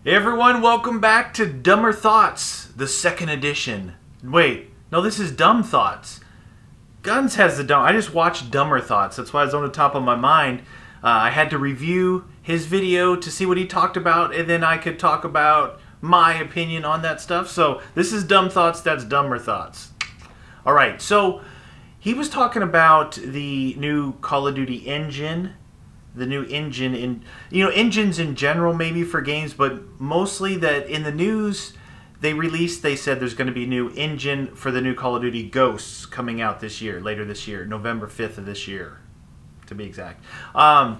Hey everyone, welcome back to Dumber Thoughts, the second edition. Wait, no, this is Dumb Thoughts. Guns has the dumb. I just watched Dumber Thoughts. That's why it's on the top of my mind. I had to review his video to see what he talked about, and then I could talk about my opinion on that stuff. So this is Dumb Thoughts. That's Dumber Thoughts. All right. So he was talking about the new Call of Duty engine. The new engine in, engines in general maybe for games, but mostly that in the news they said there's going to be a new engine for the new Call of Duty Ghosts coming out this year, later this year, November 5th of this year, to be exact. My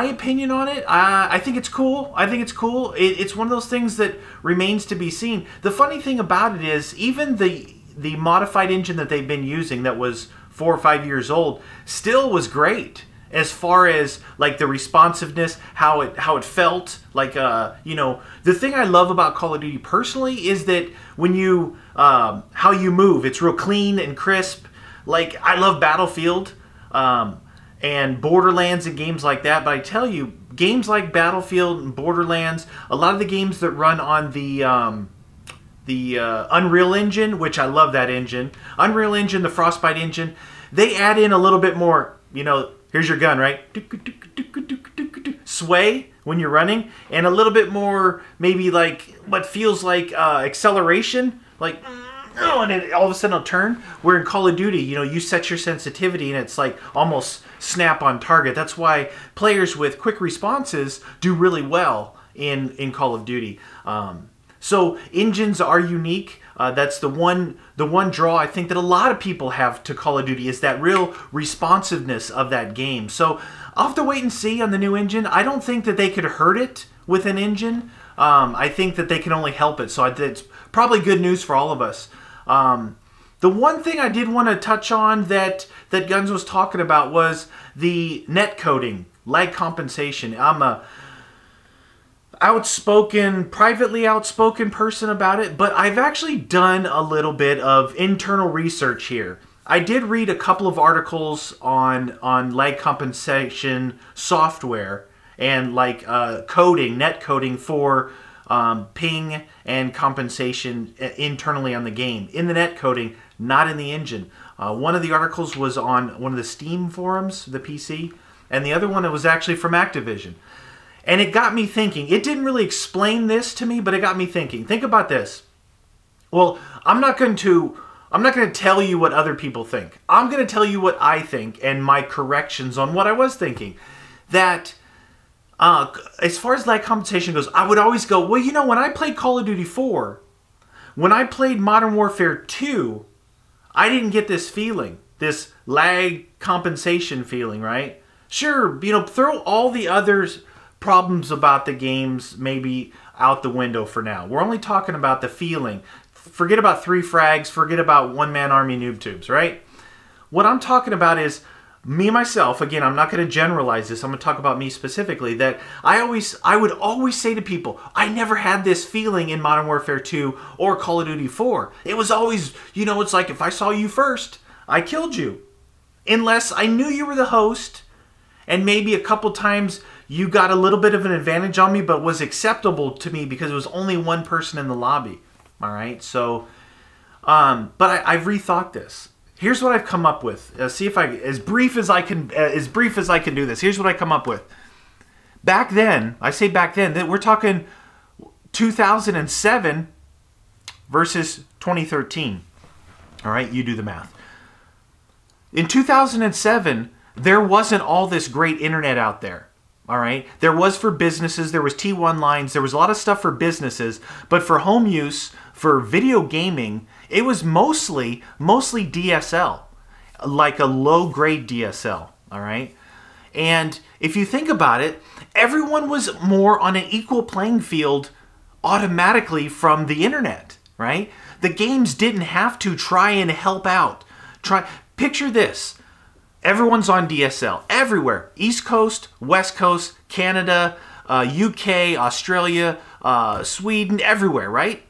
opinion on it, I think it's cool. I think it's cool. It's one of those things that remains to be seen. The funny thing about it is, even the modified engine that they've been using that was 4 or 5 years old still was great. As far as like the responsiveness, how it felt, like the thing I love about Call of Duty personally is that when you how you move, it's real clean and crisp. Like I love Battlefield and Borderlands and games like that, but I tell you, games like Battlefield and Borderlands, a lot of the games that run on the Unreal Engine, which I love that engine, Unreal Engine, the Frostbite engine, they add in a little bit more, here's your gun, right? Sway when you're running, and a little bit more, maybe like what feels like acceleration, like and then all of a sudden it'll turn. Where in Call of Duty, you set your sensitivity and it's like almost snap on target. That's why players with quick responses do really well in Call of Duty. So engines are unique. That's the one draw I think that a lot of people have to Call of Duty, is that real responsiveness of that game. So I'll have to wait and see on the new engine. I don't think that they could hurt it with an engine. I think that they can only help it. So it's probably good news for all of us. The one thing I did want to touch on that Guns was talking about was the net coding, lag compensation. I'm a privately outspoken person about it, but I've actually done a little bit of internal research here. I did read a couple of articles on lag compensation software and like net coding for ping and compensation internally on the game. In the net coding, not in the engine. One of the articles was on one of the Steam forums, the PC, and the other one was actually from Activision. And it got me thinking. It didn't really explain this to me, but it got me thinking. Think about this. Well, I'm not going to tell you what other people think. I'm going to tell you what I think and my corrections on what I was thinking. That as far as lag compensation goes, I would always go, well, when I played Call of Duty 4, when I played Modern Warfare 2, I didn't get this feeling, this lag compensation feeling, right? Sure, throw all the others problems about the games maybe out the window for now. We're only talking about the feeling. Forget about 3 frags, forget about one-man army noob tubes, right? What I'm talking about is me, myself, again, I'm not going to generalize this, I'm going to talk about me specifically, that I would always say to people, I never had this feeling in Modern Warfare 2 or Call of Duty 4. It was always, it's like if I saw you first, I killed you. Unless I knew you were the host, and maybe a couple times you got a little bit of an advantage on me, but was acceptable to me because it was only one person in the lobby. All right, so, but I've rethought this. Here's what I've come up with. See if as brief as I can do this. Here's what I come up with. Back then, I say back then, we're talking 2007 versus 2013. All right, you do the math. In 2007, there wasn't all this great internet out there. All right, there was for businesses, there was T1 lines, there was a lot of stuff for businesses, but for home use, for video gaming, it was mostly DSL, like a low-grade DSL, all right? And if you think about it, everyone was more on an equal playing field automatically from the internet, right? The games didn't have to try and help out. Picture this. Everyone's on DSL everywhere. East Coast, West Coast, Canada, UK, Australia, Sweden, everywhere, right?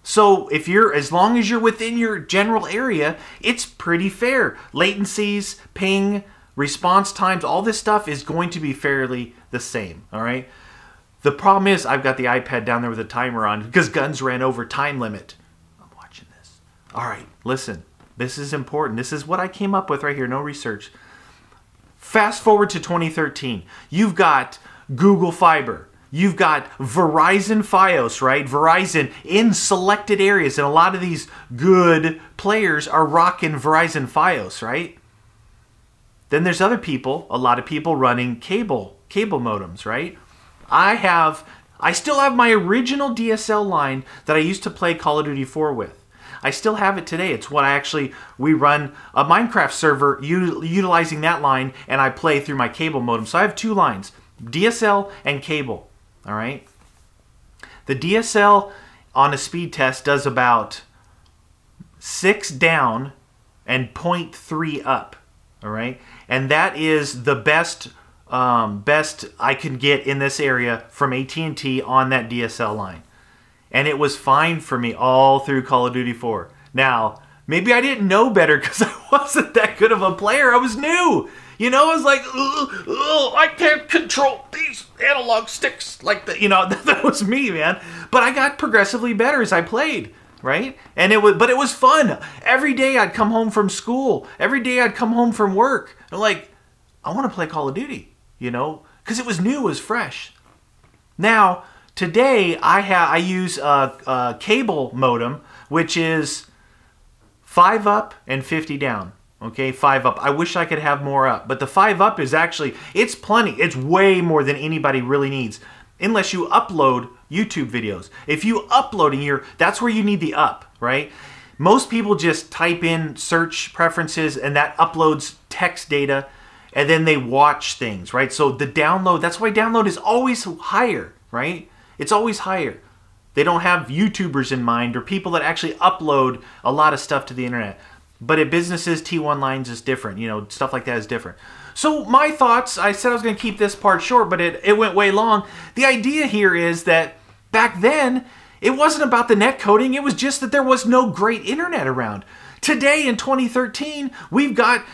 So as long as you're within your general area, it's pretty fair. Latencies, ping, response times, all this stuff is going to be fairly the same, all right? The problem is I've got the iPad down there with a timer on because Guns ran over time limit. I'm watching this. All right, listen. This is important. This is what I came up with right here. No research. Fast forward to 2013. You've got Google Fiber. You've got Verizon Fios, right? Verizon in selected areas. And a lot of these good players are rocking Verizon Fios, right? Then there's other people, a lot of people running cable modems, right? I still have my original DSL line that I used to play Call of Duty 4 with. I still have it today. It's what we run a Minecraft server utilizing that line, and I play through my cable modem. So I have 2 lines, DSL and cable, all right? The DSL on a speed test does about 6 down and 0.3 up, all right? And that is the best I can get in this area from AT&T on that DSL line. And it was fine for me all through Call of Duty 4. Now, maybe I didn't know better because I wasn't that good of a player. I was new. You know, I was like, I can't control these analog sticks like that. You know, that was me, man. But I got progressively better as I played, right? And it was fun. Every day I'd come home from school. Every day I'd come home from work. I'm like, I want to play Call of Duty, you know, because it was new, it was fresh. Now, today, I use a cable modem, which is 5 up and 50 down. Okay, 5 up. I wish I could have more up, but the 5 up is actually, it's plenty. It's way more than anybody really needs, unless you upload YouTube videos. If you uploading that's where you need the up, right? Most people just type in search preferences and that uploads text data, and then they watch things, right? So the download, that's why download is always higher, right? It's always higher. They don't have YouTubers in mind or people that actually upload a lot of stuff to the internet. But at businesses, T1 lines is different. You know, stuff like that is different. So my thoughts, I said I was going to keep this part short, but it went way long. The idea here is that back then, it wasn't about the net coding. It was just that there was no great internet around. Today in 2013, we've got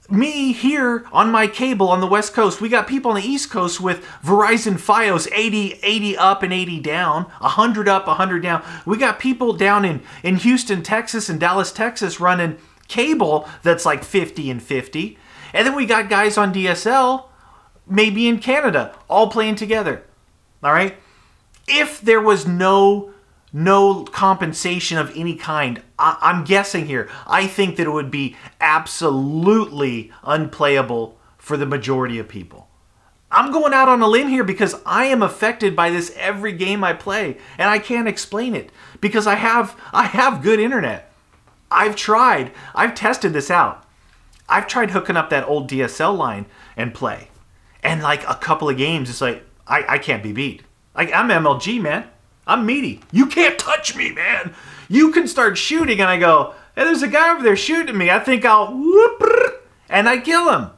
me here on my cable on the West Coast. We got people on the East Coast with Verizon Fios 80 up and 80 down, 100 up, 100 down. We got people down in Houston, Texas and Dallas, Texas running cable that's like 50 and 50. And then we got guys on DSL, maybe in Canada, all playing together. All right? If there was no compensation of any kind, I'm guessing here, I think that it would be absolutely unplayable for the majority of people. I'm going out on a limb here because I am affected by this every game I play, and I can't explain it because I have good internet. I've tested this out. I've tried hooking up that old DSL line and play. And like a couple of games, it's like, I can't be beat. Like, I'm MLG, man. I'm meaty. You can't touch me, man. You can start shooting, and I go, hey, there's a guy over there shooting me. I think I'll whoop, and I kill him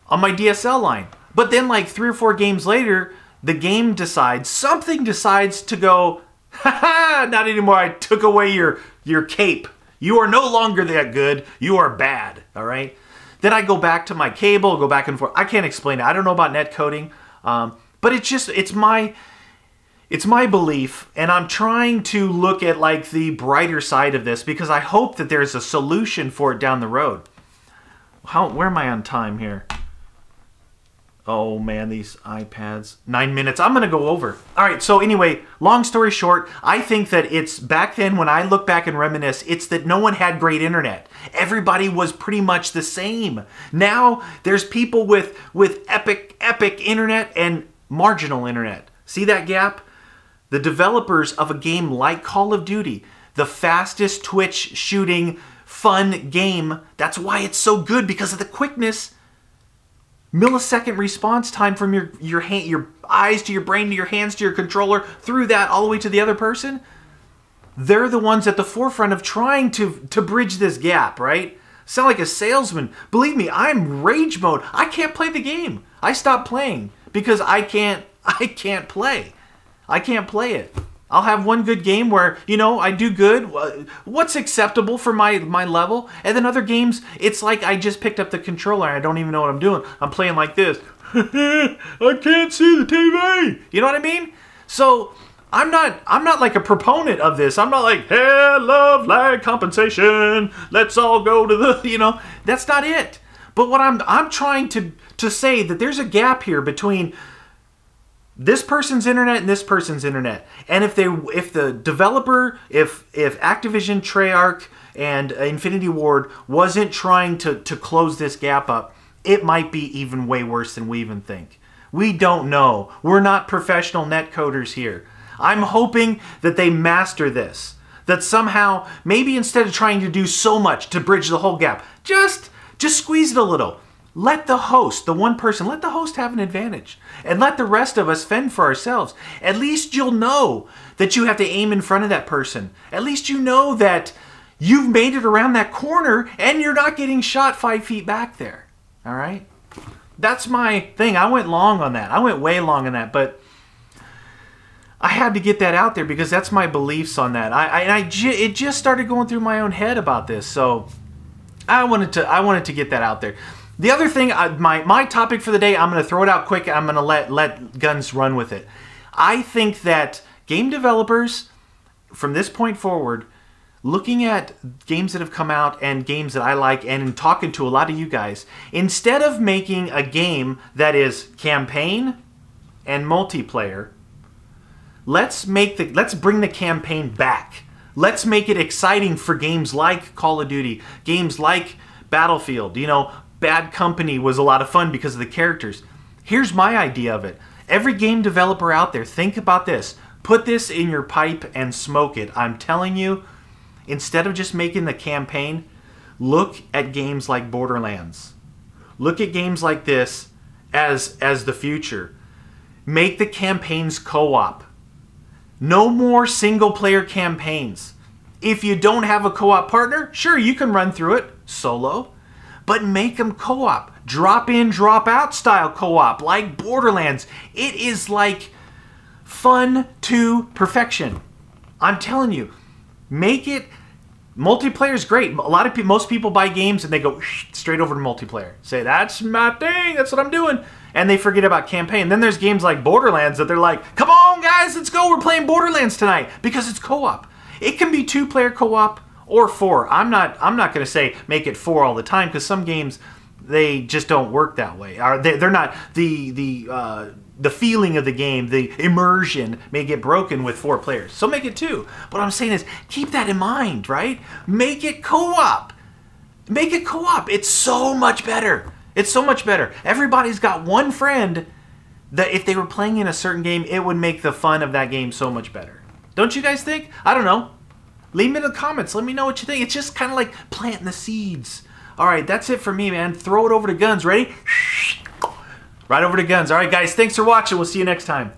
on my DSL line. But then like 3 or 4 games later, the game something decides to go, ha, not anymore. I took away your cape. You are no longer that good. You are bad, all right? Then I go back to my cable, go back and forth. I can't explain it. I don't know about net coding, but it's my belief, and I'm trying to look at like the brighter side of this because I hope that there's a solution for it down the road. Where am I on time here? Oh man, these iPads. 9 minutes. I'm going to go over. All right, so anyway, long story short, I think that it's back then when I look back and reminisce, it's that no one had great internet. Everybody was pretty much the same. Now, there's people with epic internet and marginal internet. See that gap? The developers of a game like Call of Duty, the fastest Twitch shooting fun game, that's why it's so good, because of the quickness. Millisecond response time from your eyes to your brain to your hands to your controller, through that all the way to the other person. They're the ones at the forefront of trying to bridge this gap, right? Sound like a salesman. Believe me, I'm rage mode. I can't play the game. I stopped playing because I can't play. I can't play it. I'll have one good game where, you know, I do good, what's acceptable for my level, and then other games, it's like I just picked up the controller and I don't even know what I'm doing. I'm playing like this. I can't see the TV. You know what I mean? So I'm not like a proponent of this. I'm not like, hey, I love lag compensation. Let's all go to the, you know, that's not it. But what I'm trying to say that there's a gap here between this person's internet and this person's internet. And if the developer, if Activision, Treyarch, and Infinity Ward wasn't trying to close this gap up, it might be even way worse than we even think. We don't know. We're not professional netcoders here. I'm hoping that they master this. That somehow, maybe instead of trying to do so much to bridge the whole gap, just squeeze it a little. Let the host, the one person, let the host have an advantage. And let the rest of us fend for ourselves. At least you'll know that you have to aim in front of that person. At least you know that you've made it around that corner and you're not getting shot 5 feet back there. All right? That's my thing. I went long on that. I went way long on that, but I had to get that out there because that's my beliefs on that. It just started going through my own head about this, so I wanted to get that out there. The other thing, my topic for the day, I'm going to throw it out quick. I'm going to let Guns run with it. I think that game developers, from this point forward, looking at games that have come out and games that I like, and in talking to a lot of you guys, instead of making a game that is campaign and multiplayer, let's bring the campaign back. Let's make it exciting for games like Call of Duty, games like Battlefield. You know, Bad Company was a lot of fun because of the characters. Here's my idea of it. Every game developer out there, think about this. Put this in your pipe and smoke it. I'm telling you, instead of just making the campaign, look at games like Borderlands. Look at games like this as the future. Make the campaigns co-op. No more single-player campaigns. If you don't have a co-op partner, sure, you can run through it solo. But make them co-op. Drop in, drop out style co-op like Borderlands. It is like fun to perfection. I'm telling you, make it. Multiplayer is great. Most people buy games and they go straight over to multiplayer. Say, that's my thing, that's what I'm doing. And they forget about campaign. Then there's games like Borderlands that they're like, come on guys, let's go, we're playing Borderlands tonight. Because it's co-op. It can be 2-player co-op or 4. I'm not going to say make it 4 all the time, because some games, they just don't work that way. They're not the feeling of the game, the immersion may get broken with 4 players. So make it 2. What I'm saying is keep that in mind, right? Make it co-op. Make it co-op. It's so much better. It's so much better. Everybody's got one friend that if they were playing in a certain game, it would make the fun of that game so much better. Don't you guys think? I don't know. Leave me in the comments. Let me know what you think. It's just kind of like planting the seeds. All right, that's it for me, man. Throw it over to Guns. Ready? Right over to Guns. All right, guys, thanks for watching. We'll see you next time.